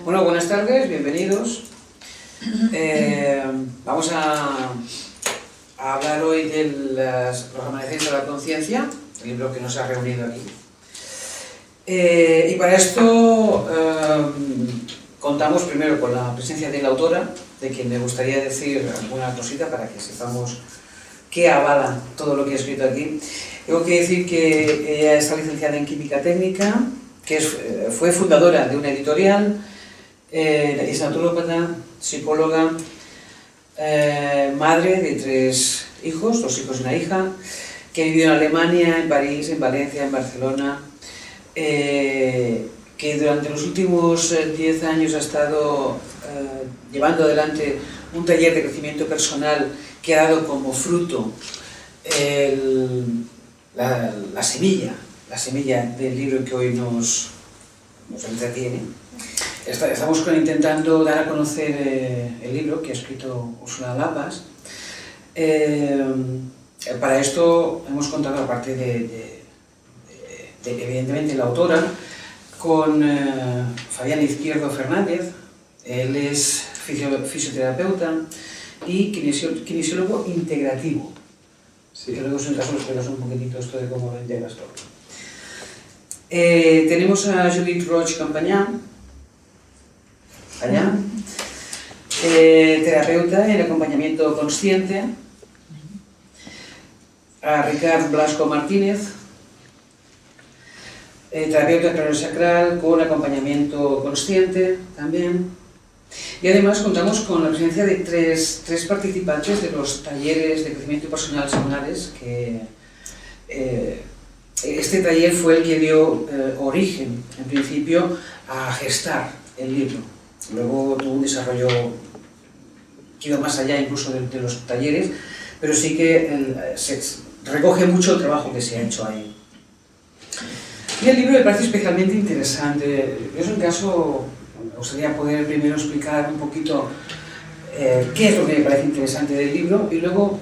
Bueno, buenas tardes, bienvenidos. Vamos a hablar hoy de los amaneceres de la conciencia, el libro que nos ha reunido aquí. Y para esto contamos primero con la presencia de la autora, de quien me gustaría decir alguna cosita para que sepamos qué avala todo lo que he escrito aquí. Tengo que decir que ella está licenciada en Química Técnica, que fue fundadora de una editorial, es naturópata, psicóloga, madre de 3 hijos, 2 hijos y una hija, que ha vivido en Alemania, en París, en Valencia, en Barcelona, que durante los últimos 10 años ha estado llevando adelante un taller de crecimiento personal que ha dado como fruto la semilla del libro que hoy nos entretiene. Estamos intentando dar a conocer el libro que ha escrito Úrsula Lapas. Para esto hemos contado, aparte de evidentemente la autora, con Fabián Izquierdo Fernández. Él es fisioterapeuta y kinesiólogo integrativo. Sí. Que luego en caso nos explicas un poquitito esto de cómo lo integras todo. Tenemos a Judith Roig Campañán, allá, terapeuta en acompañamiento consciente, a Ricard Blasco Martínez, terapeuta craneosacral con acompañamiento consciente también. Y además contamos con la presencia de tres participantes de los talleres de crecimiento personal semanales que este taller fue el que dio origen, en principio, a gestar el libro. Luego tuvo un desarrollo que iba más allá incluso de los talleres, pero sí que se recoge mucho el trabajo que se ha hecho ahí. Y el libro me parece especialmente interesante. Yo, en caso, me gustaría poder primero explicar un poquito qué es lo que me parece interesante del libro y luego,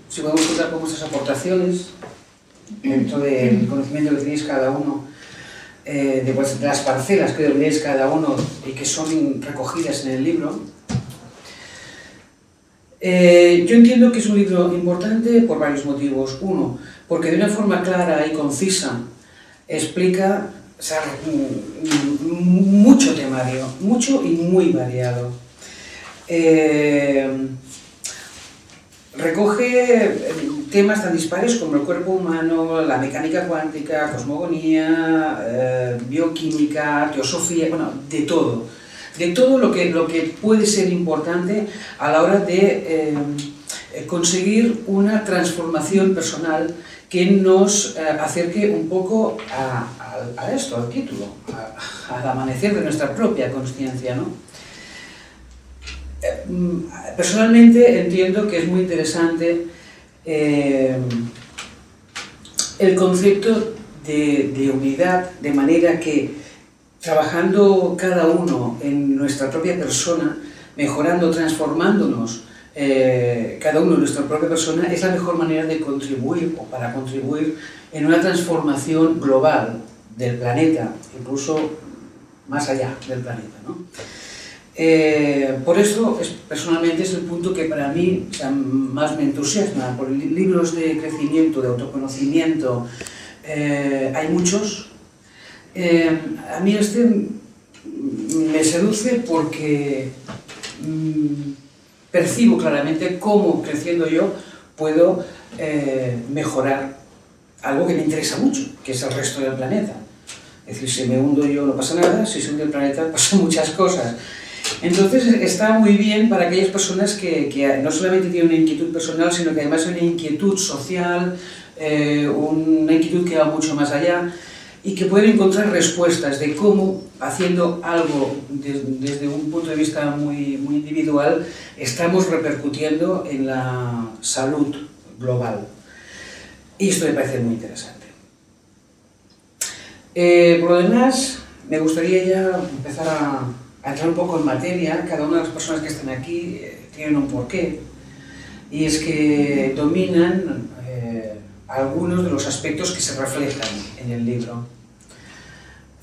si podemos contar con vuestras aportaciones dentro del conocimiento que tenéis cada uno, de las parcelas que tenéis cada uno y que son recogidas en el libro. Yo entiendo que es un libro importante por varios motivos. Uno, porque de una forma clara y concisa explica mucho temario, mucho y muy variado. Recoge temas tan dispares como el cuerpo humano, la mecánica cuántica, cosmogonía, bioquímica, teosofía, bueno, de todo lo que puede ser importante a la hora de conseguir una transformación personal que nos acerque un poco a esto, al título, al amanecer de nuestra propia consciencia, ¿no? Personalmente entiendo que es muy interesante el concepto de unidad, de manera que trabajando cada uno en nuestra propia persona, mejorando, transformándonos cada uno en nuestra propia persona, es la mejor manera de contribuir o para contribuir en una transformación global del planeta, incluso más allá del planeta, ¿no? Por eso, personalmente, es el punto que para mí más me entusiasma. Por libros de crecimiento, de autoconocimiento, hay muchos. A mí este me seduce porque percibo claramente cómo, creciendo yo, puedo mejorar algo que me interesa mucho, que es el resto del planeta. Es decir, si me hundo yo no pasa nada, si se hunde el planeta pasan muchas cosas. Entonces está muy bien para aquellas personas que no solamente tienen una inquietud personal, sino que además hay una inquietud social, una inquietud que va mucho más allá y que pueden encontrar respuestas de cómo, haciendo algo desde un punto de vista muy individual, estamos repercutiendo en la salud global. Y esto me parece muy interesante. Por lo demás, me gustaría ya empezar a entrar un poco en materia. Cada una de las personas que están aquí tienen un porqué, y es que dominan algunos de los aspectos que se reflejan en el libro.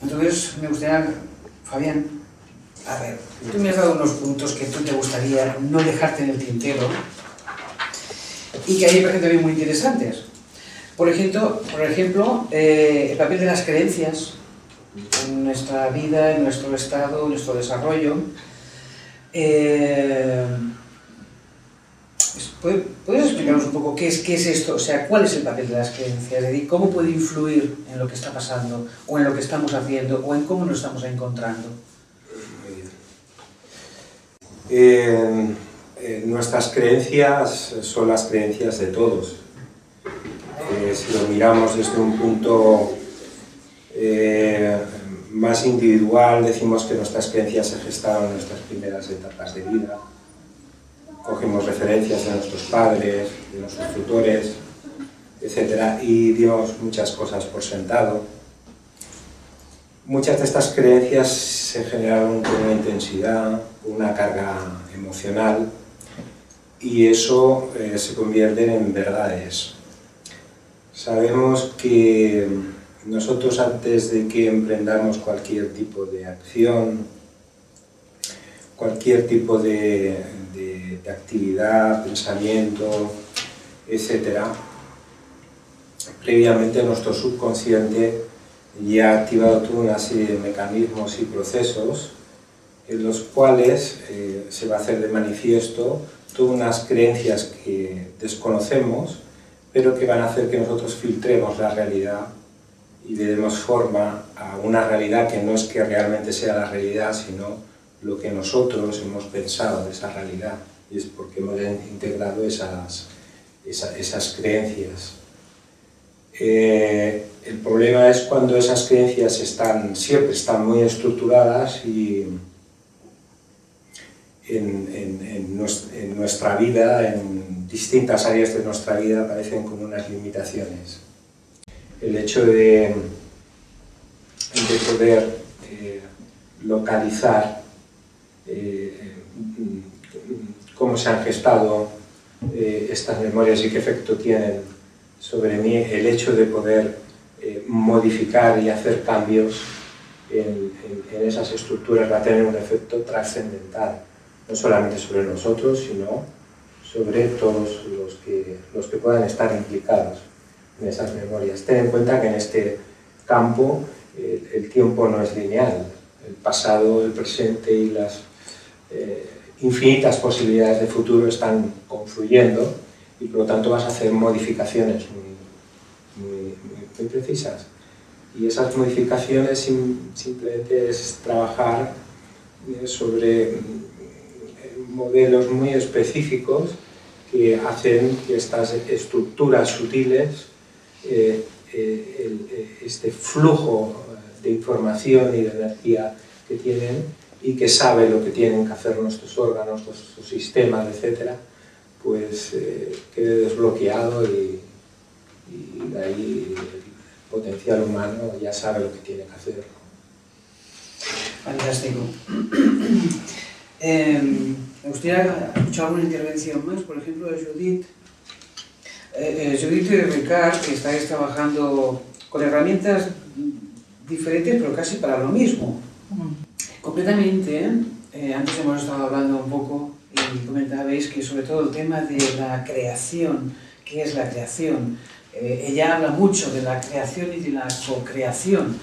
Entonces, me gustaría, Fabián, A ver, tú me has dado unos puntos que tú te gustaría no dejarte en el tintero y que a mí me parecen también muy interesantes. Por ejemplo, el papel de las creencias en nuestra vida, en nuestro estado, en nuestro desarrollo. ¿Puedes explicarnos un poco qué es esto? O sea, ¿cuál es el papel de las creencias? Es decir, ¿cómo puede influir en lo que está pasando, o en lo que estamos haciendo, o en cómo nos estamos encontrando? Nuestras creencias son las creencias de todos. Si lo miramos desde un punto más individual, decimos que nuestras creencias se gestaron en nuestras primeras etapas de vida. Cogemos referencias de nuestros padres, de nuestros tutores, etc. Y dimos muchas cosas por sentado. Muchas de estas creencias se generaron con una intensidad, una carga emocional, y eso se convierte en verdades. Sabemos que nosotros, antes de que emprendamos cualquier tipo de acción, cualquier tipo de actividad, pensamiento, etc., previamente nuestro subconsciente ya ha activado toda una serie de mecanismos y procesos en los cuales se va a hacer de manifiesto todas unas creencias que desconocemos, pero que van a hacer que nosotros filtremos la realidad y le demos forma a una realidad que no es que realmente sea la realidad, sino lo que nosotros hemos pensado de esa realidad, y es porque hemos integrado esas creencias. El problema es cuando esas creencias siempre están muy estructuradas y en nuestra vida, en distintas áreas de nuestra vida, aparecen como unas limitaciones. El hecho de poder localizar cómo se han gestado estas memorias y qué efecto tienen sobre mí, el hecho de poder modificar y hacer cambios en esas estructuras va a tener un efecto trascendental, no solamente sobre nosotros, sino sobre todos los que puedan estar implicados en esas memorias. Ten en cuenta que en este campo el tiempo no es lineal. El pasado, el presente y las infinitas posibilidades de futuro están confluyendo, y por lo tanto vas a hacer modificaciones muy precisas. Y esas modificaciones simplemente es trabajar sobre modelos muy específicos que hacen que estas estructuras sutiles, este flujo de información y de energía que tienen y que sabe lo que tienen que hacer nuestros órganos, nuestros sistemas, etc., pues quede desbloqueado, y de ahí el potencial humano ya sabe lo que tiene que hacer. Fantástico. Me gustaría escuchar alguna intervención más, por ejemplo, de Judith. Judith y Ricard, que estáis trabajando con herramientas diferentes, pero casi para lo mismo. Completamente, antes hemos estado hablando un poco y comentabais que sobre todo el tema de la creación, ¿qué es la creación? Ella habla mucho de la creación y de la co-creación,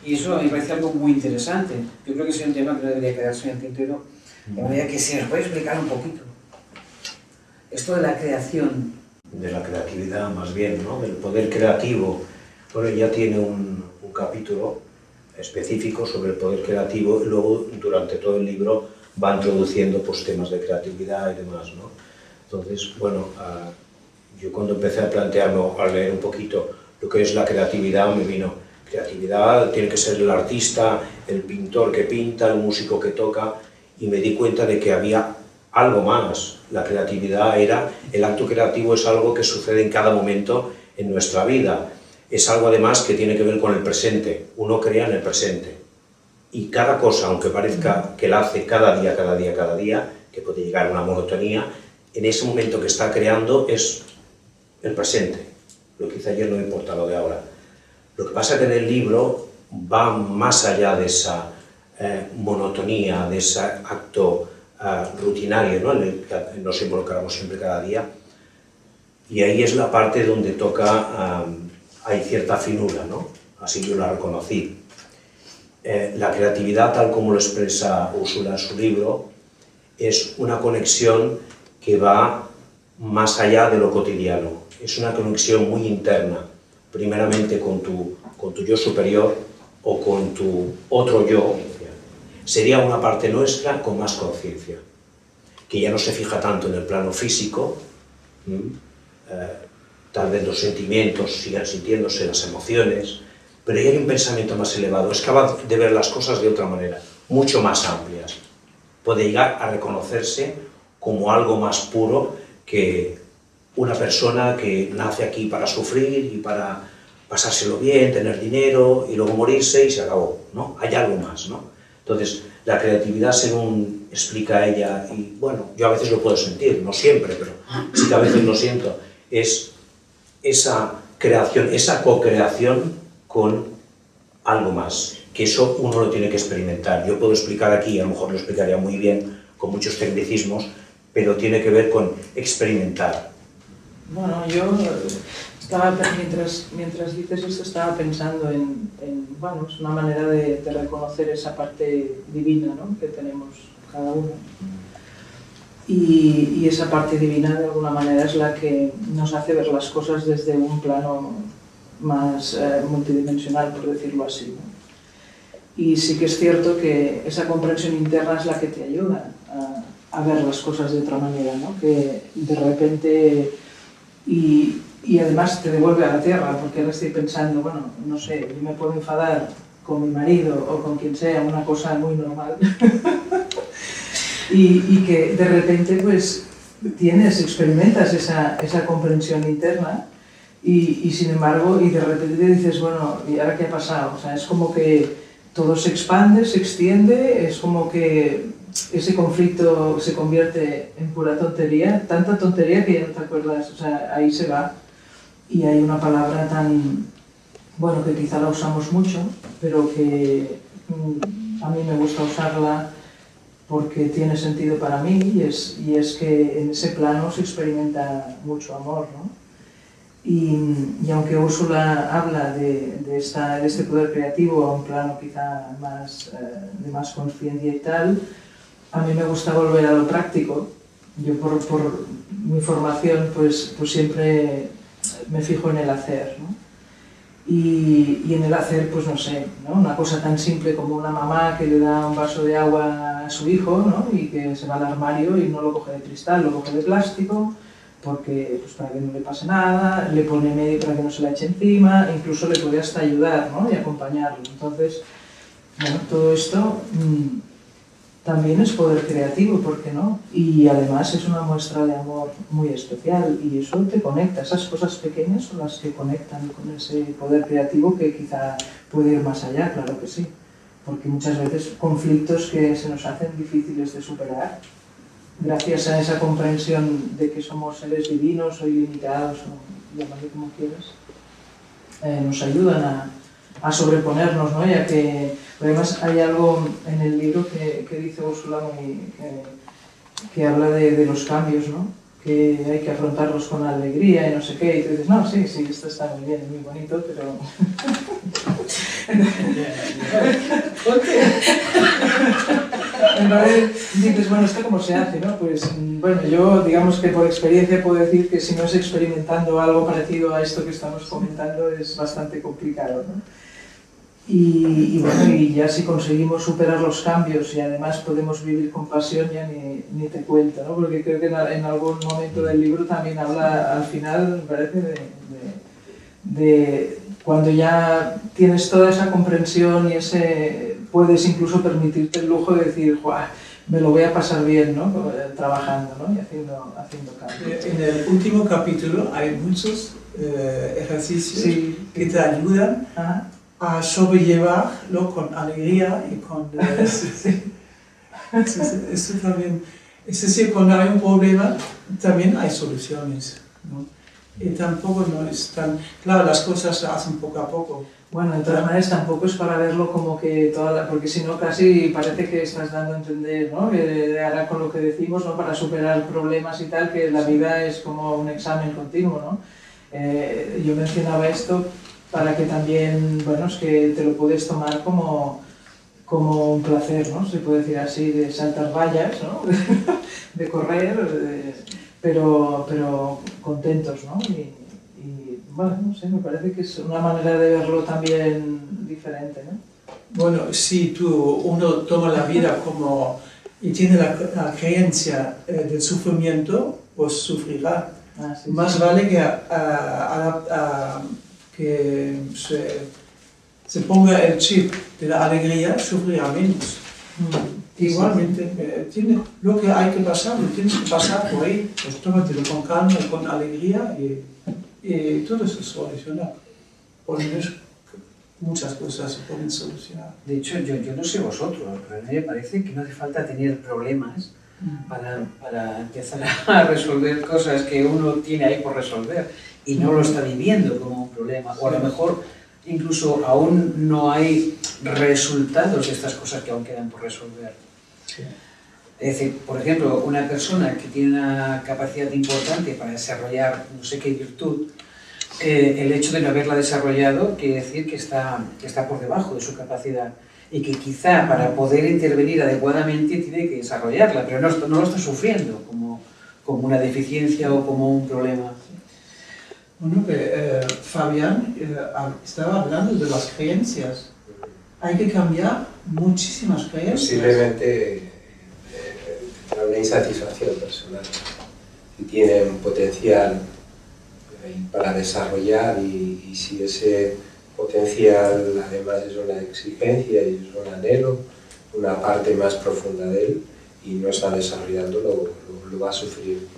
y eso me parece algo muy interesante. Yo creo que es un tema que no debería quedarse en el tintero, de manera que se nos puede explicar un poquito. Esto de la creación. De la creatividad, más bien, ¿no? Del poder creativo. Bueno, ella tiene un capítulo específico sobre el poder creativo, y luego durante todo el libro va introduciendo pues, temas de creatividad y demás, ¿no? Entonces, bueno, yo cuando empecé a plantearlo, a leer un poquito lo que es la creatividad, me vino, creatividad tiene que ser el artista, el pintor que pinta, el músico que toca, y me di cuenta de que había algo más. La creatividad el acto creativo es algo que sucede en cada momento en nuestra vida. Es algo además que tiene que ver con el presente. Uno crea en el presente. Y cada cosa, aunque parezca que la hace cada día, que puede llegar a una monotonía, en ese momento que está creando es el presente. Lo que hice ayer no me importa lo de ahora. Lo que pasa es que en el libro va más allá de esa monotonía, de ese acto rutinario, ¿no?, en el que nos involucramos siempre cada día. Y ahí es la parte donde toca, hay cierta finura, ¿no? Así yo la reconocí. La creatividad, tal como lo expresa Úrsula en su libro, es una conexión que va más allá de lo cotidiano. Es una conexión muy interna, primeramente con tu yo superior o con tu otro yo. Sería una parte nuestra con más conciencia, que ya no se fija tanto en el plano físico, tal vez los sentimientos sigan sintiéndose, las emociones, pero ya hay un pensamiento más elevado, es capaz de ver las cosas de otra manera, mucho más amplias. Puede llegar a reconocerse como algo más puro que una persona que nace aquí para sufrir y para pasárselo bien, tener dinero y luego morirse y se acabó, ¿no? Hay algo más, ¿no? Entonces, la creatividad, según explica ella, y bueno, yo a veces lo puedo sentir, no siempre, pero sí que a veces lo siento, es esa creación, esa co-creación con algo más, que eso uno lo tiene que experimentar. Yo puedo explicar aquí, a lo mejor lo explicaría muy bien, con muchos tecnicismos, pero tiene que ver con experimentar. Bueno, yo estaba, mientras dices esto, estaba pensando en bueno, es una manera de reconocer esa parte divina, ¿no?, que tenemos cada uno. Y esa parte divina, de alguna manera, es la que nos hace ver las cosas desde un plano más multidimensional, por decirlo así, ¿no? Y sí que es cierto que esa comprensión interna es la que te ayuda a ver las cosas de otra manera, ¿no?, que de repente... Y además te devuelve a la tierra, porque ahora estoy pensando, bueno, no sé, yo me puedo enfadar con mi marido o con quien sea, una cosa muy normal, y que de repente pues experimentas esa comprensión interna y sin embargo, y de repente dices, bueno, ¿y ahora qué ha pasado? O sea, es como que todo se expande, se extiende, es como que ese conflicto se convierte en pura tontería, tanta tontería que ya no te acuerdas, o sea, ahí se va. Y hay una palabra tan, bueno, que quizá la usamos mucho, pero que a mí me gusta usarla porque tiene sentido para mí, y es que en ese plano se experimenta mucho amor, ¿no? Y aunque Úrsula habla de este poder creativo a un plano quizá más, de más conciencia y tal, a mí me gusta volver a lo práctico. Yo por mi formación pues siempre me fijo en el hacer, ¿no? Y en el hacer, pues no sé, ¿no?, una cosa tan simple como una mamá que le da un vaso de agua a su hijo, ¿no?, y que se va al armario y no lo coge de cristal, lo coge de plástico, porque, pues, para que no le pase nada, le pone medio para que no se la eche encima, incluso le puede hasta ayudar, ¿no?, y acompañarlo. Entonces, bueno, todo esto también es poder creativo, ¿por qué no? Y además es una muestra de amor muy especial, y eso te conecta, esas cosas pequeñas son las que conectan con ese poder creativo que quizá puede ir más allá, claro que sí, porque muchas veces conflictos que se nos hacen difíciles de superar, gracias a esa comprensión de que somos seres divinos o ilimitados, o llámalo como quieras, nos ayudan a sobreponernos, ¿no? Ya que además hay algo en el libro que dice Úrsula que habla de los cambios, ¿no?, que hay que afrontarlos con alegría y no sé qué, y tú dices, no, sí, esto está muy bien, muy bonito, pero... Entonces dices, bueno, ¿esto cómo se hace, no? Pues bueno, yo digamos que por experiencia puedo decir que si no es experimentando algo parecido a esto que estamos comentando es bastante complicado, ¿no? Y bueno, y ya si conseguimos superar los cambios y además podemos vivir con pasión, ya ni te cuento, ¿no? Porque creo que en algún momento del libro también habla, al final, me parece, de cuando ya tienes toda esa comprensión y puedes incluso permitirte el lujo de decir, ¡guau!, me lo voy a pasar bien, ¿no?, trabajando, ¿no?, y haciendo cambios. En el último capítulo hay muchos ejercicios, sí, que te ayudan a sobrellevarlo con alegría y con... sí. Eso también, es decir, cuando hay un problema también hay soluciones, ¿no? Y tampoco no es tan... Claro, las cosas se hacen poco a poco. Bueno, de todas maneras tampoco es para verlo como que porque si no casi parece que estás dando a entender, ¿no? Ahora con lo que decimos, ¿no? Para superar problemas y tal, que la vida es como un examen continuo, ¿no? Yo mencionaba esto para que también, bueno, es que te lo puedes tomar como un placer, ¿no? Se puede decir así, de saltar vallas, ¿no? De correr, pero contentos, ¿no? Y bueno, no sé, me parece que es una manera de verlo también diferente, ¿no? Bueno, si uno toma la vida como y tiene la creencia del sufrimiento, pues sufrirá. Sí, Más sí. vale que se ponga el chip de la alegría, sufrirá menos. Igualmente, lo que hay que pasar, lo tienes que pasar por ahí, pues tómatelo con calma y con alegría y todo se soluciona. Por lo menos muchas cosas se pueden solucionar. De hecho, yo no sé vosotros, pero a mí me parece que no hace falta tener problemas para empezar a resolver cosas que uno tiene ahí por resolver y no lo está viviendo como un problema. O a lo mejor incluso aún no hay resultados de estas cosas que aún quedan por resolver. Sí. Es decir, por ejemplo, una persona que tiene una capacidad importante para desarrollar no sé qué virtud, el hecho de no haberla desarrollado quiere decir que está por debajo de su capacidad y que quizá para poder intervenir adecuadamente tiene que desarrollarla, pero no lo está sufriendo como una deficiencia o como un problema. Bueno, Fabián estaba hablando de las creencias. Hay que cambiar muchísimas creencias. Posiblemente una insatisfacción personal. Si tiene un potencial para desarrollar y si ese potencial además es una exigencia y es un anhelo, una parte más profunda de él y no está desarrollando, lo va a sufrir.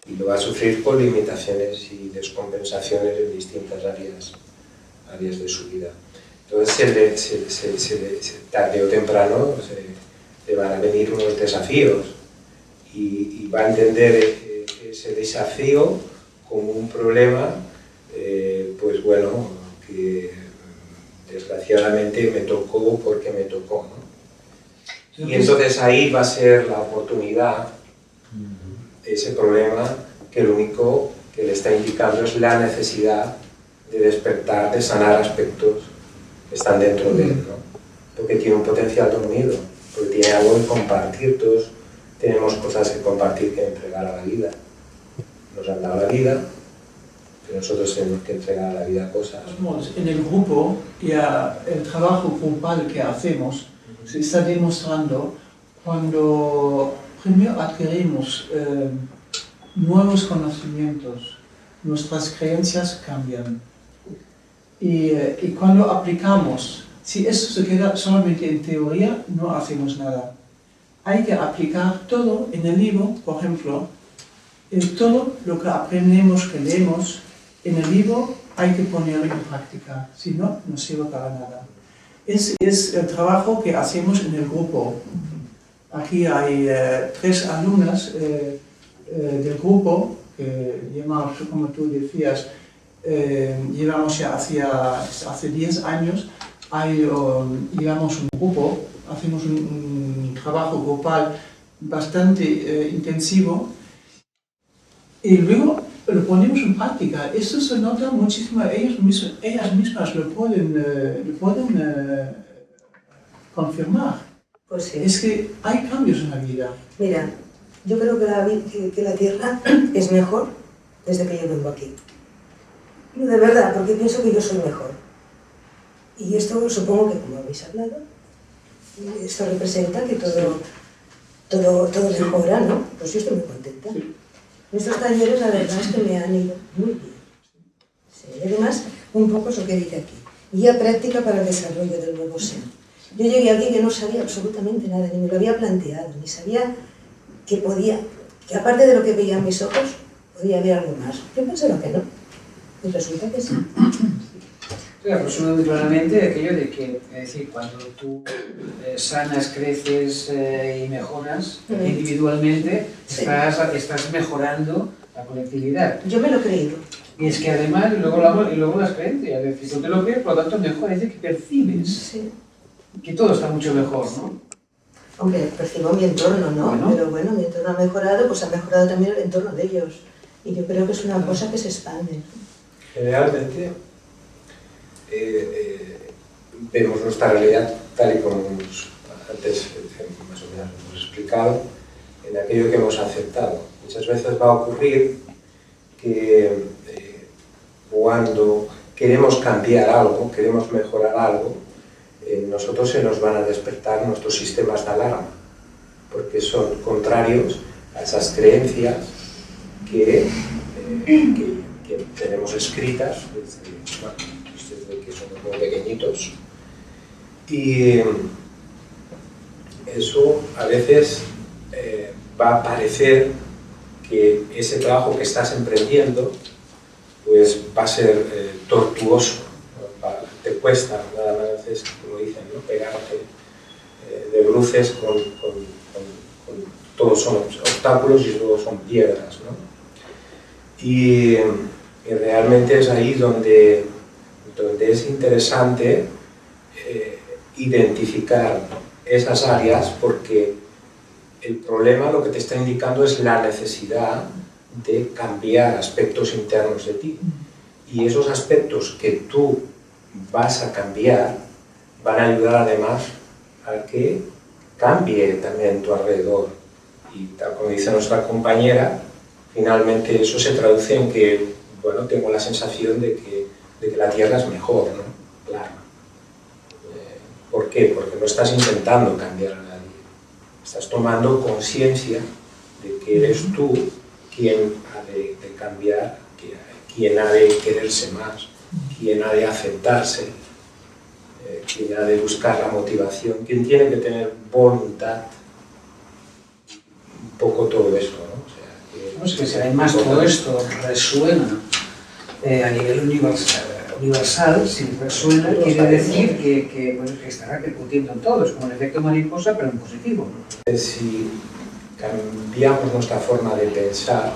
Y lo va a sufrir por limitaciones y descompensaciones en distintas áreas de su vida. Entonces, tarde o temprano le van a venir unos desafíos y va a entender ese desafío como un problema, pues bueno, que desgraciadamente me tocó porque me tocó, ¿no? Y entonces ahí va a ser la oportunidad, ese problema, que lo único que le está indicando es la necesidad de despertar, de sanar aspectos que están dentro de él, ¿no? Porque tiene un potencial dormido, porque tiene algo que compartir. Todos tenemos cosas que compartir, que entregar a la vida. Nos han dado la vida, pero nosotros tenemos que entregar a la vida cosas. En el grupo, ya el trabajo grupal que hacemos se está demostrando cuando primero adquirimos nuevos conocimientos, nuestras creencias cambian. Y cuando aplicamos, si eso se queda solamente en teoría, no hacemos nada. Hay que aplicar todo en el libro, por ejemplo, todo lo que aprendemos, que leemos en el libro, hay que ponerlo en práctica, si no, no sirve para nada. Es el trabajo que hacemos en el grupo. Aquí hay 3 alumnas del grupo, que llevamos, como tú decías, llevamos ya hace 10 años, llevamos un grupo, hacemos un trabajo grupal bastante intensivo y luego lo ponemos en práctica. Esto se nota muchísimo, ellas mismas lo pueden confirmar. Pues sí. Es que hay cambios en la vida. Mira, yo creo que la Tierra es mejor desde que yo vengo aquí. De verdad, porque pienso que yo soy mejor. Y esto supongo que, como habéis hablado, esto representa que todo mejora, ¿no? Pues yo estoy muy contenta. Sí. Estos talleres, la verdad es que me han ido muy bien. Sí, y además, un poco eso que dice aquí. Guía práctica para el desarrollo del nuevo ser. Yo llegué aquí que no sabía absolutamente nada, ni me lo había planteado, ni sabía que aparte de lo que veían mis ojos, podía haber algo más. Yo pensaba que no. Y resulta que sí. Claro, resume muy claramente aquello de que, es decir, cuando tú sanas, creces y mejoras individualmente, Sí. estás mejorando la colectividad. Yo me lo he creído. Y es que además, luego las creencias, es decir, tú te lo crees, por lo tanto mejor, es decir, que percibes Sí. que todo está mucho mejor, ¿no? Hombre, percibo mi entorno, ¿no? Bueno. Pero bueno, mi entorno ha mejorado, pues ha mejorado también el entorno de ellos. Y yo creo que es una cosa que se expande. Generalmente vemos nuestra realidad tal y como antes más o menos hemos explicado, en aquello que hemos aceptado. Muchas veces va a ocurrir que cuando queremos cambiar algo, queremos mejorar algo, nosotros se nos van a despertar nuestros sistemas de alarma, porque son contrarios a esas creencias que tenemos escritas desde que somos muy pequeñitos. Y eso a veces va a parecer que ese trabajo que estás emprendiendo pues va a ser tortuoso, te cuesta, nada más es, como dicen, ¿no? Pegarte de bruces con todos son obstáculos y todos son piedras, ¿no? Y realmente es ahí donde es interesante identificar esas áreas, porque el problema lo que te está indicando es la necesidad de cambiar aspectos internos de ti. Y esos aspectos que tú vas a cambiar van a ayudar además a que cambie también tu alrededor. Y tal como dice nuestra compañera, finalmente eso se traduce en que, bueno, tengo la sensación de que la Tierra es mejor, ¿no? Claro. ¿Por qué? Porque no estás intentando cambiar a nadie. Estás tomando conciencia de que eres tú quien ha de cambiar, quien ha de quererse más, quien ha de aceptarse, quien ha de buscar la motivación, quien tiene que tener voluntad. Un poco todo eso, ¿no? O sea, Es que si además todo esto resuena a nivel universal, si resuena, quiere decir que estará repercutiendo en todo. Es como el efecto mariposa, pero en positivo, ¿no? Si cambiamos nuestra forma de pensar,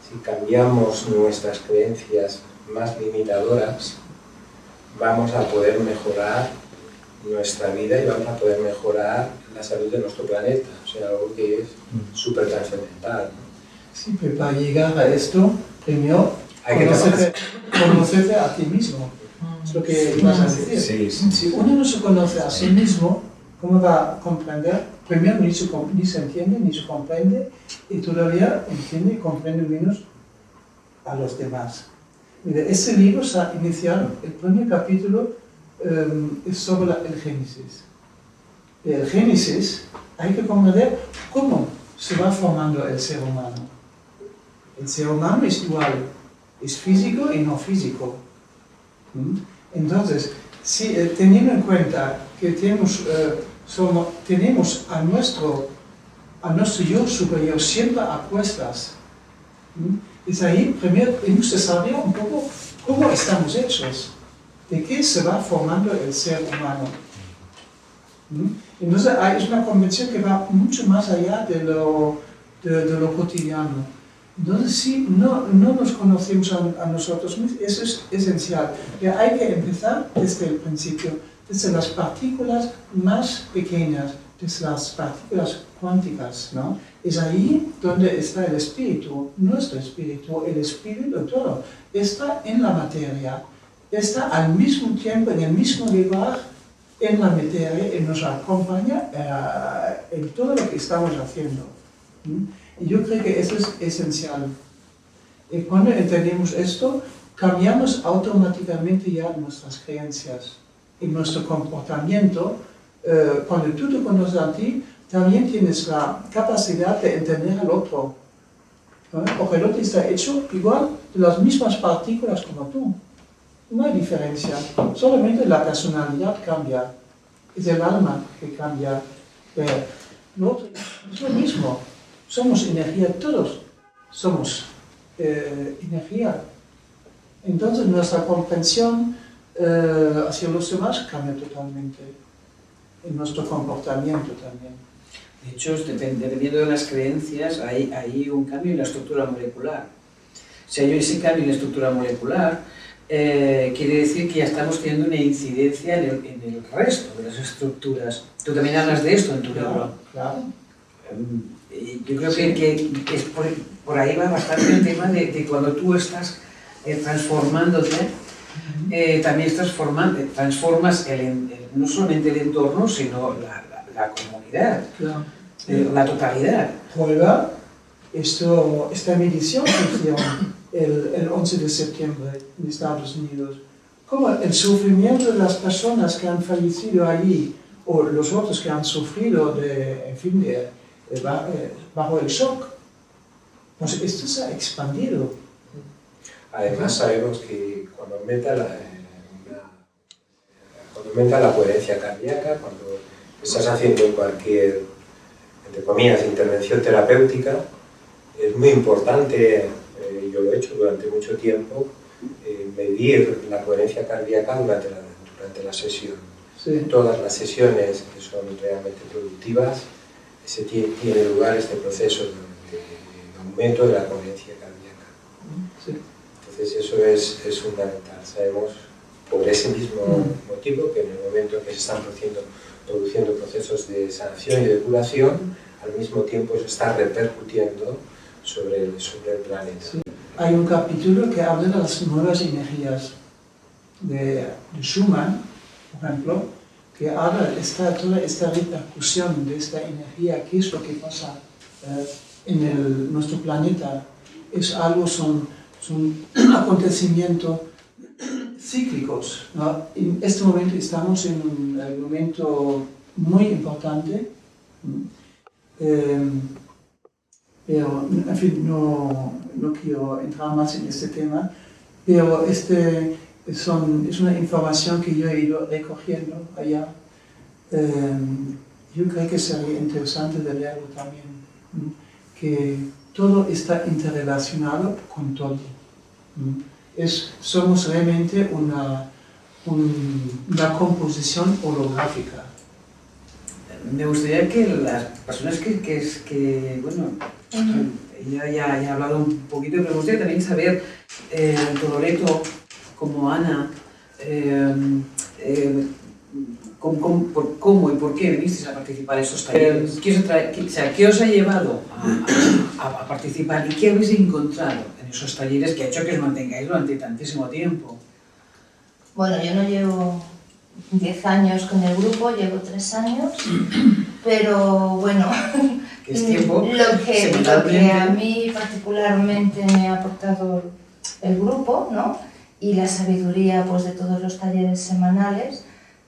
si cambiamos nuestras creencias más limitadoras, vamos a poder mejorar nuestra vida y vamos a poder mejorar la salud de nuestro planeta. O sea, algo que es súper trascendental, ¿no? Sí, pero para llegar a esto, primero hay que conocerte a ti mismo. Es lo que ibas a decir. Sí, sí. Si uno no se conoce a sí mismo, ¿cómo va a comprender? Primero ni se entiende, ni se comprende, y todavía entiende y comprende menos a los demás. Mire, este libro se ha iniciado, el primer capítulo es sobre el Génesis. El Génesis hay que comprender cómo se va formando el ser humano. El ser humano es igual, es físico y no físico. Entonces, si, teniendo en cuenta que tenemos a nuestro yo superior siempre a cuestas, es ahí primero hemos de saber un poco cómo estamos hechos, de qué se va formando el ser humano. Entonces es una convención que va mucho más allá de lo cotidiano. Entonces, si no nos conocemos a nosotros mismos, eso es esencial. Pero hay que empezar desde el principio, desde las partículas más pequeñas, desde las partículas cuánticas, ¿no? Es ahí donde está el espíritu, nuestro espíritu, el espíritu todo. Está en la materia, está al mismo tiempo, en el mismo lugar, en la materia y nos acompaña en todo lo que estamos haciendo. Y yo creo que eso es esencial. Y cuando entendemos esto, cambiamos automáticamente ya nuestras creencias y nuestro comportamiento. Cuando tú te conoces a ti, también tienes la capacidad de entender al otro. Porque el otro está hecho igual de las mismas partículas como tú. No hay diferencia, solamente la personalidad cambia. Es el alma que cambia. Lo otro es lo mismo. Somos energía, todos somos energía. Entonces nuestra comprensión hacia los demás cambia totalmente. En nuestro comportamiento también. De hecho, dependiendo de las creencias, hay un cambio en la estructura molecular. Si hay ese cambio en la estructura molecular, quiere decir que ya estamos teniendo una incidencia en el resto de las estructuras. Tú también hablas de esto en tu libro. Claro. Yo creo que es por ahí va bastante el tema de cuando tú estás transformándote, también transformas no solamente el entorno, sino la comunidad, Claro. la totalidad. Prueba, esta medición que hicieron el 11 de septiembre en Estados Unidos, como el sufrimiento de las personas que han fallecido allí, o los otros que han sufrido bajo el shock, pues esto se ha expandido. Además sabemos que cuando aumenta la coherencia cardíaca, cuando estás haciendo cualquier, entre comillas, intervención terapéutica, es muy importante, yo lo he hecho durante mucho tiempo, medir la coherencia cardíaca durante la sesión. Sí. Todas las sesiones que son realmente productivas, tiene lugar este proceso de aumento de la coherencia cardíaca. Sí. Entonces eso es fundamental. Sabemos por ese mismo motivo que en el momento que se están produciendo procesos de sanación y de curación, al mismo tiempo se está repercutiendo sobre el planeta. Sí. Hay un capítulo que habla de las nuevas energías de Schumann, por ejemplo, que habla de toda esta repercusión de esta energía, qué es lo que pasa en nuestro planeta. Es algo, son acontecimientos cíclicos, ¿no? En este momento estamos en un momento muy importante, pero, en fin, no quiero entrar más en este tema, pero es una información que yo he ido recogiendo allá. Yo creo que sería interesante de leerlo también, que todo está interrelacionado con todo. Somos realmente una composición holográfica. Me gustaría que las personas bueno, ya he hablado un poquito, pero me gustaría también saber, tanto Loreto como Ana, cómo y por qué vinisteis a participar en estos talleres. ¿Qué os ha llevado a participar y qué habéis encontrado en esos talleres que ha hecho que os mantengáis durante tantísimo tiempo? Bueno, yo no llevo 10 años con el grupo, llevo 3 años, pero bueno, ¿Qué es tiempo? lo que a mí particularmente me ha aportado el grupo, ¿no? Y la sabiduría pues, de todos los talleres semanales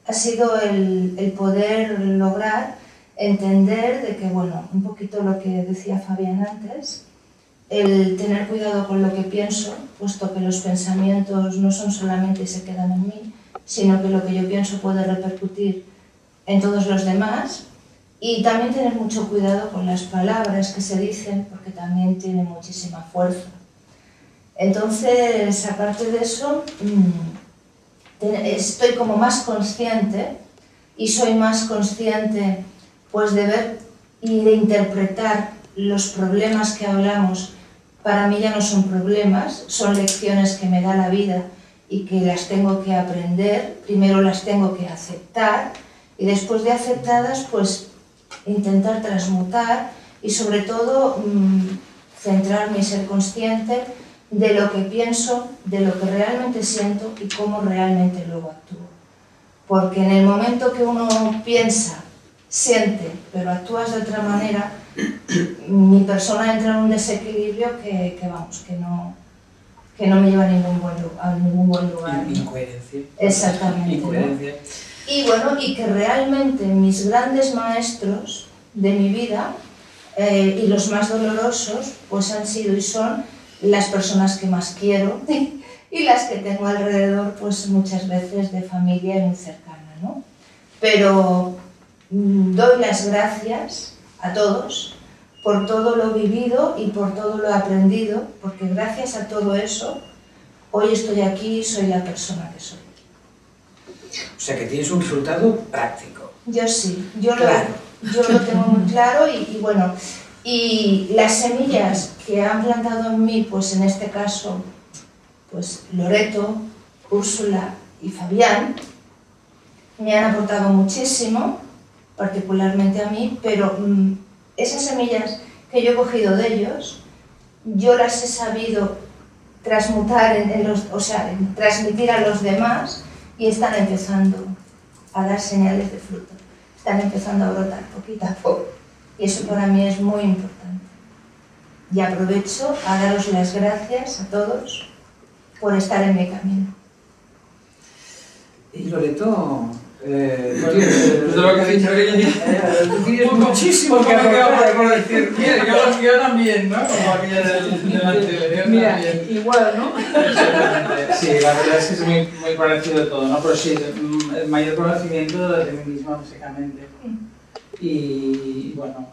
ha sido el poder lograr entender de que, bueno, un poquito lo que decía Fabián antes, el tener cuidado con lo que pienso, puesto que los pensamientos no son solamente y se quedan en mí, sino que lo que yo pienso puede repercutir en todos los demás, y también tener mucho cuidado con las palabras que se dicen, porque también tienen muchísima fuerza. Entonces, aparte de eso, estoy como más consciente, y soy más consciente pues, de ver y de interpretar los problemas que hablamos. Para mí ya no son problemas, son lecciones que me da la vida y que las tengo que aprender. Primero las tengo que aceptar y después de aceptadas, pues intentar transmutar y sobre todo centrarme y ser consciente de lo que pienso, de lo que realmente siento y cómo realmente luego actúo. Porque en el momento que uno piensa, siente, pero actúas de otra manera, mi persona entra en un desequilibrio que no me lleva a ningún buen lugar. Incoherencia. Exactamente. Incoherencia. ¿No? Y bueno, y que realmente mis grandes maestros de mi vida y los más dolorosos, pues han sido y son las personas que más quiero y las que tengo alrededor, pues muchas veces de familia y muy cercana, ¿no? Pero doy las gracias a todos por todo lo vivido y por todo lo aprendido, porque gracias a todo eso, hoy estoy aquí y soy la persona que soy. O sea que tienes un resultado práctico. Yo sí, yo claro. yo lo tengo muy claro y bueno, y las semillas que han plantado en mí, pues en este caso, pues Loreto, Úrsula y Fabián, me han aportado muchísimo, particularmente a mí, pero esas semillas que yo he cogido de ellos, yo las he sabido transmutar, en transmitir a los demás y están empezando a dar señales de fruto, están empezando a brotar poquito a poco y eso para mí es muy importante. Y aprovecho a daros las gracias a todos por estar en mi camino. Y Loreto, de lo que ha dicho ella, tú tienes muchísimo que me queda aportar. por decir. Bien, yo también, ¿no? Como aquella del anterior. Mira, igual, ¿no? Sí, la verdad es que es muy parecido todo, ¿no? Pero sí, el mayor conocimiento de mí misma, básicamente. Y bueno,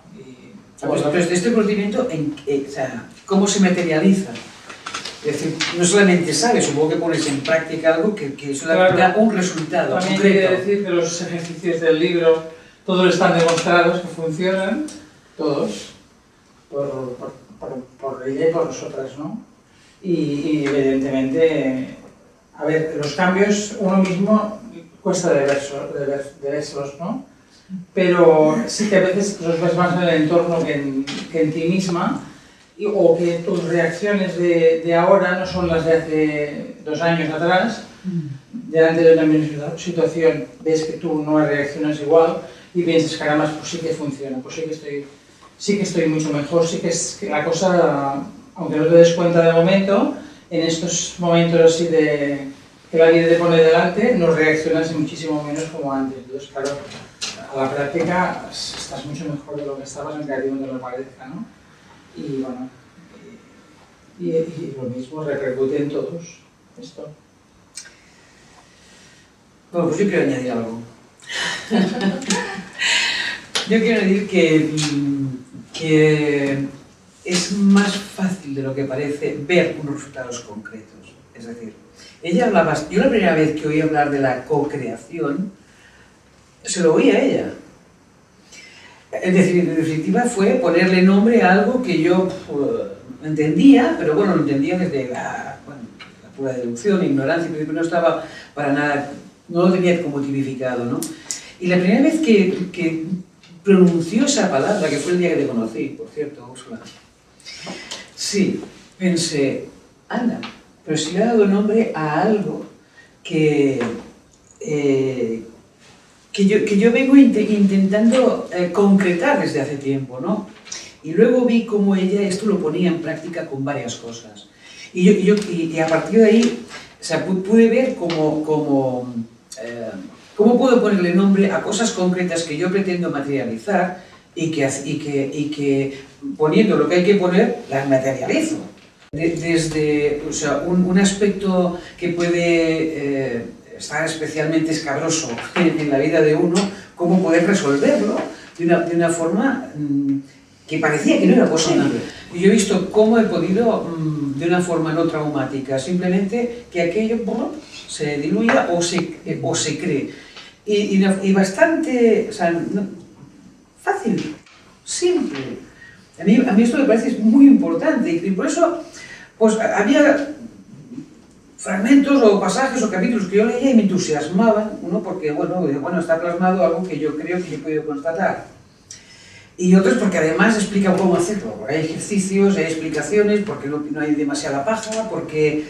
Pero este conocimiento, o sea, ¿cómo se materializa? Es decir, no solamente sabes, supongo que pones en práctica algo que claro, da un resultado también concreto. quiere decir que los ejercicios del libro, todos están demostrados que funcionan, todos, por ella y por nosotras, ¿no? Y evidentemente, a ver, los cambios uno mismo cuesta de verlos, ¿no? Pero sí que a veces los ves más en el entorno que en ti misma, o que tus reacciones de ahora no son las de hace 2 años atrás. Delante de una misma situación ves que tú no reaccionas igual y piensas, caramba, pues sí que funciona, pues sí que estoy mucho mejor, sí que la cosa, aunque no te des cuenta de momento, en estos momentos así de que la vida te pone delante, no reaccionas muchísimo menos como antes. Entonces, claro, a la práctica estás mucho mejor de lo que estabas, aunque a ti no te lo parezca, ¿no? Y bueno, y lo mismo repercute en todos esto. Bueno, pues yo quiero añadir algo. Yo quiero añadir que es más fácil de lo que parece ver unos resultados concretos. Es decir, ella hablaba, yo la primera vez que oí hablar de la co-creación, se lo oí a ella. Es decir, en definitiva fue ponerle nombre a algo que yo entendía, pero bueno, lo entendía desde la pura deducción, ignorancia, pero no estaba para nada, no lo tenía como tipificado, ¿no? Y la primera vez que pronunció esa palabra, que fue el día que te conocí, por cierto, Úrsula, sí, pensé, anda, pero si le ha dado nombre a algo que yo vengo intentando concretar desde hace tiempo, ¿no? Y luego vi cómo ella esto lo ponía en práctica con varias cosas. Y a partir de ahí, o sea, pude ver cómo puedo ponerle nombre a cosas concretas que yo pretendo materializar y que poniendo lo que hay que poner, las materializo. Desde, o sea, un aspecto que puede estar especialmente escabroso en la vida de uno, cómo poder resolverlo de una forma que parecía que no era posible. Y yo he visto cómo he podido, de una forma no traumática, simplemente que aquello se diluya o se cree. Y bastante, o sea, fácil, simple. A mí esto me parece muy importante y por eso pues, había fragmentos o pasajes o capítulos que yo leía y me entusiasmaban, uno porque, bueno, está plasmado algo que yo creo que yo he podido constatar. Y otros porque además explica cómo hacerlo, porque hay ejercicios, hay explicaciones, porque no hay demasiada paja, porque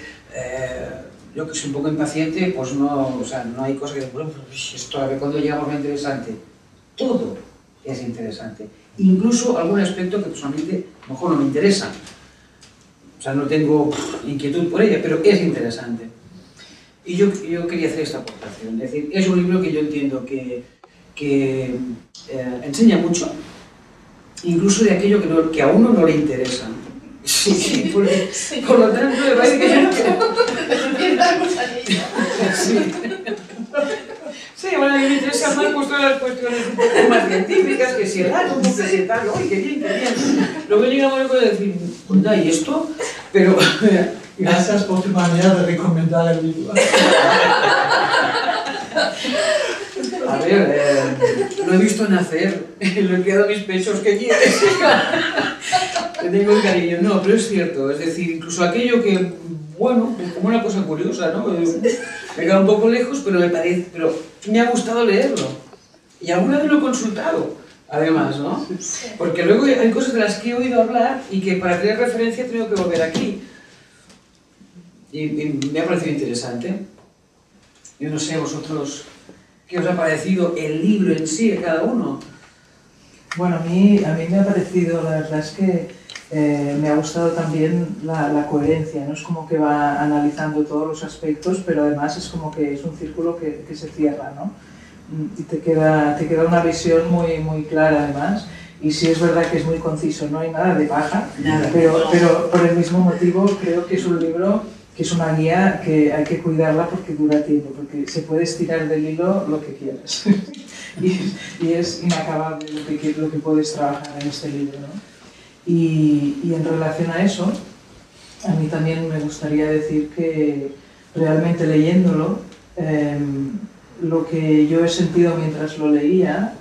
yo que soy un poco impaciente, pues no hay cosas que, bueno, esto a ver cuándo llegamos a lo interesante. Todo es interesante, incluso algún aspecto que personalmente a lo mejor no me interesa. O sea, no tengo inquietud por ella, pero es interesante. Y yo quería hacer esta aportación. Es decir, es un libro que yo entiendo que enseña mucho, incluso de aquello que a uno no le interesa. Sí, por lo tanto, me parece que... Sí, bueno, a mí me interesan más pues, todas las cuestiones un poco más científicas, que si el átomo, que si el tal, ¡ay, qué bien, qué bien! Luego llegamos a decir, ¿onda y esto? Pero... Gracias por tu manera de recomendar el libro. A ver, lo he visto nacer, lo he criado a mis pechos, ¿qué quieres? Le tengo un cariño. No, pero es cierto, es decir, incluso aquello que, bueno, como una cosa curiosa, ¿no? Me queda un poco lejos, pero me ha gustado leerlo. Y alguna vez lo he consultado, además, ¿no? Porque luego hay cosas de las que he oído hablar y que para tener referencia he tenido que volver aquí. Y me ha parecido interesante. Yo no sé, vosotros, ¿qué os ha parecido el libro en sí de cada uno? Bueno, a mí me ha parecido, la verdad es que me ha gustado también la coherencia, ¿no? Es como que va analizando todos los aspectos, pero además es como que es un círculo que se cierra, ¿no? Y te queda una visión muy clara además, y sí es verdad que es muy conciso, no hay nada de paja, pero por el mismo motivo creo que es un libro que es una guía que hay que cuidarla porque dura tiempo, porque se puede estirar del hilo lo que quieras. y es inacabable lo que puedes trabajar en este libro, ¿no? Y en relación a eso, a mí también me gustaría decir que realmente leyéndolo, lo que yo he sentido mientras lo leía,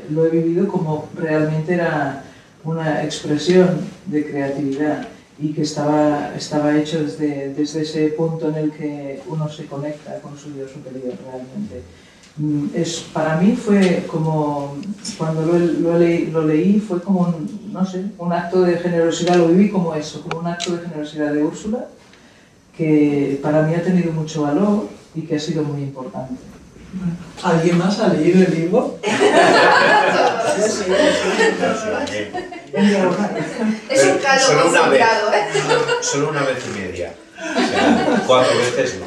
lo he vivido como realmente era una expresión de creatividad y que estaba hecho desde ese punto en el que uno se conecta con su yo superior realmente. Para mí fue como, cuando lo leí, fue como un acto de generosidad, lo viví como eso, como un acto de generosidad de Úrsula, que para mí ha tenido mucho valor y que ha sido muy importante. ¿Alguien más ha leído el libro? Es un caldo concentrado, ¿eh? Solo una vez y media. O sea, 4 veces no.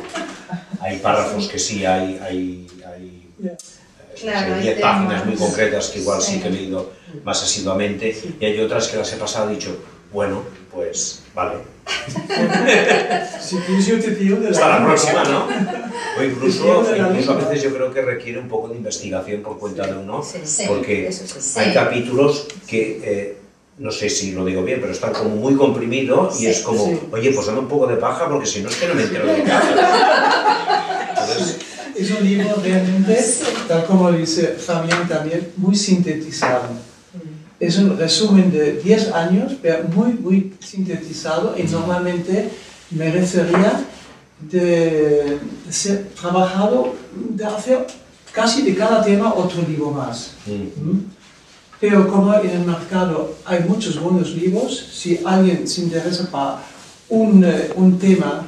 Hay párrafos que sí, hay 10 páginas muy concretas que igual sí que he leído más asiduamente, y hay otras que las he pasado y dicho, bueno, pues vale. Si quieres yo te tiro de hasta la próxima, ¿no? O incluso a veces yo creo que requiere un poco de investigación por cuenta de uno, porque hay capítulos que, no sé si lo digo bien, pero están como muy comprimidos y es como, oye, pues dame un poco de paja porque si no es que no me entero de nada. Entonces, es un libro realmente, tal como dice Fabián también, muy sintetizado. Es un resumen de 10 años, pero muy sintetizado, y normalmente merecería de ser trabajado, de hacer casi de cada tema otro libro más. Pero como en el mercado hay muchos buenos libros, si alguien se interesa para un tema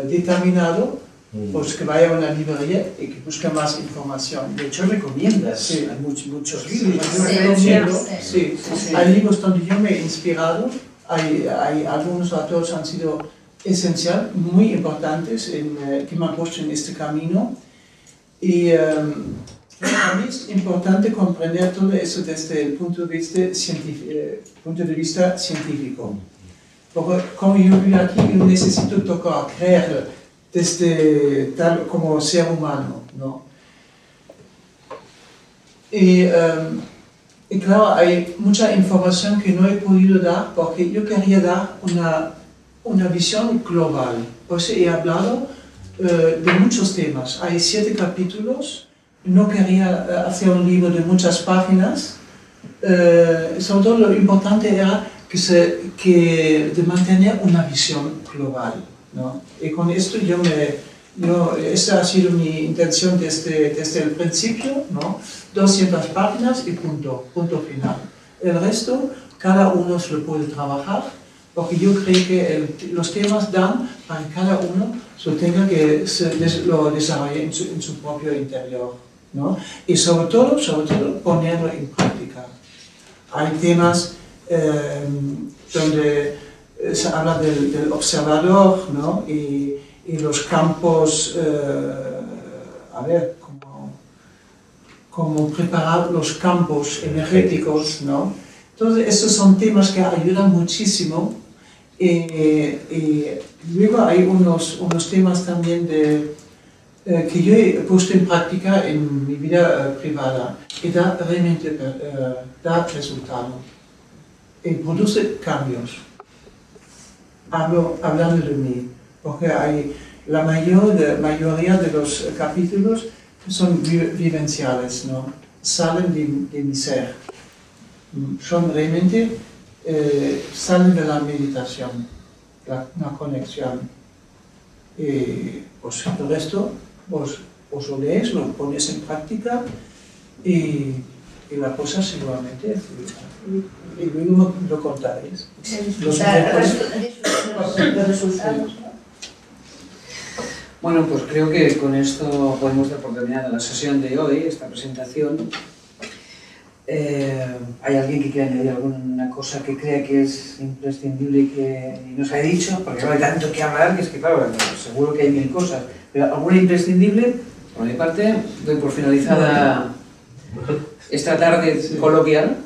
determinado, pues que vaya a una librería y que busque más información. De hecho, recomiendas hay muchos libros. Sí. Hay libros donde yo me he inspirado, hay algunos autores han sido esenciales, muy importantes, que me han puesto en este camino. Y para mí es importante comprender todo eso desde el punto de vista científico. Porque como yo vivo aquí, yo necesito tocar, creer, desde tal como ser humano, ¿no? Y claro, hay mucha información que no he podido dar porque yo quería dar una visión global. Por eso he hablado de muchos temas. Hay 7 capítulos. No quería hacer un libro de muchas páginas. Sobre todo lo importante era de mantener una visión global, ¿no? Y con esto esa ha sido mi intención desde el principio, ¿no? 200 páginas y punto final. El resto, cada uno se lo puede trabajar, porque yo creo que los temas dan para que cada uno tenga que lo desarrolle en su propio interior, ¿no? Y sobre todo ponerlo en práctica. Hay temas donde se habla del observador, ¿no? Y los campos, cómo preparar los campos energéticos, ¿no? Entonces, estos son temas que ayudan muchísimo. Y luego hay unos temas también que yo he puesto en práctica en mi vida privada, que realmente da resultado y produce cambios. Hablando de mí, porque hay la mayoría de los capítulos son vivenciales, ¿no? Salen de mi ser. Son realmente, salen de la meditación, la conexión. Pues el resto, os lo leéis, lo ponéis en práctica y la cosa seguramente fluirá. Y luego lo contaréis. Los resultados, ¿no? Bueno, pues creo que con esto podemos dar por terminada la sesión de hoy, esta presentación. ¿Hay alguien que quiera añadir alguna cosa que crea que es imprescindible y que nos ha dicho? Porque no hay tanto que hablar, que es que claro, seguro que hay 1000 cosas. Pero alguna imprescindible, por mi parte, doy por finalizada esta tarde coloquial.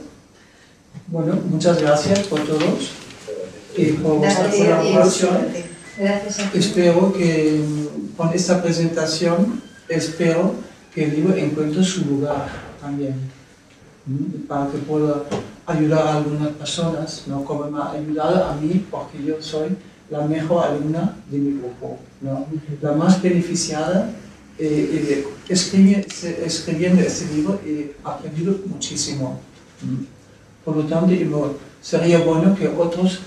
Bueno, muchas gracias por todos y por vuestra colaboración. Espero que con esta presentación, espero que el libro encuentre su lugar también, para que pueda ayudar a algunas personas, ¿no? Como me ha ayudado a mí, porque yo soy la mejor alumna de mi grupo, ¿no? La más beneficiada. Escribiendo este libro he aprendido muchísimo. Por lo tanto, sería bueno que otros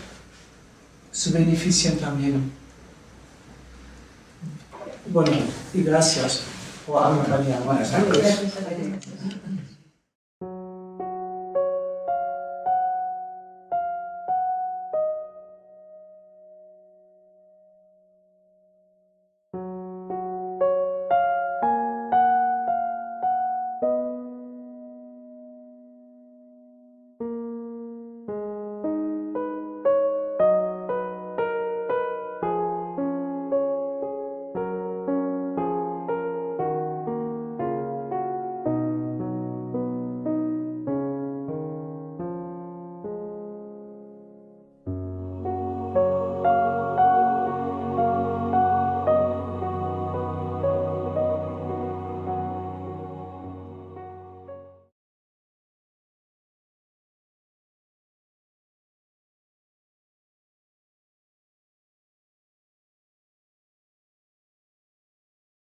se beneficien también. Bueno, y gracias por acompañarme. Buenas tardes.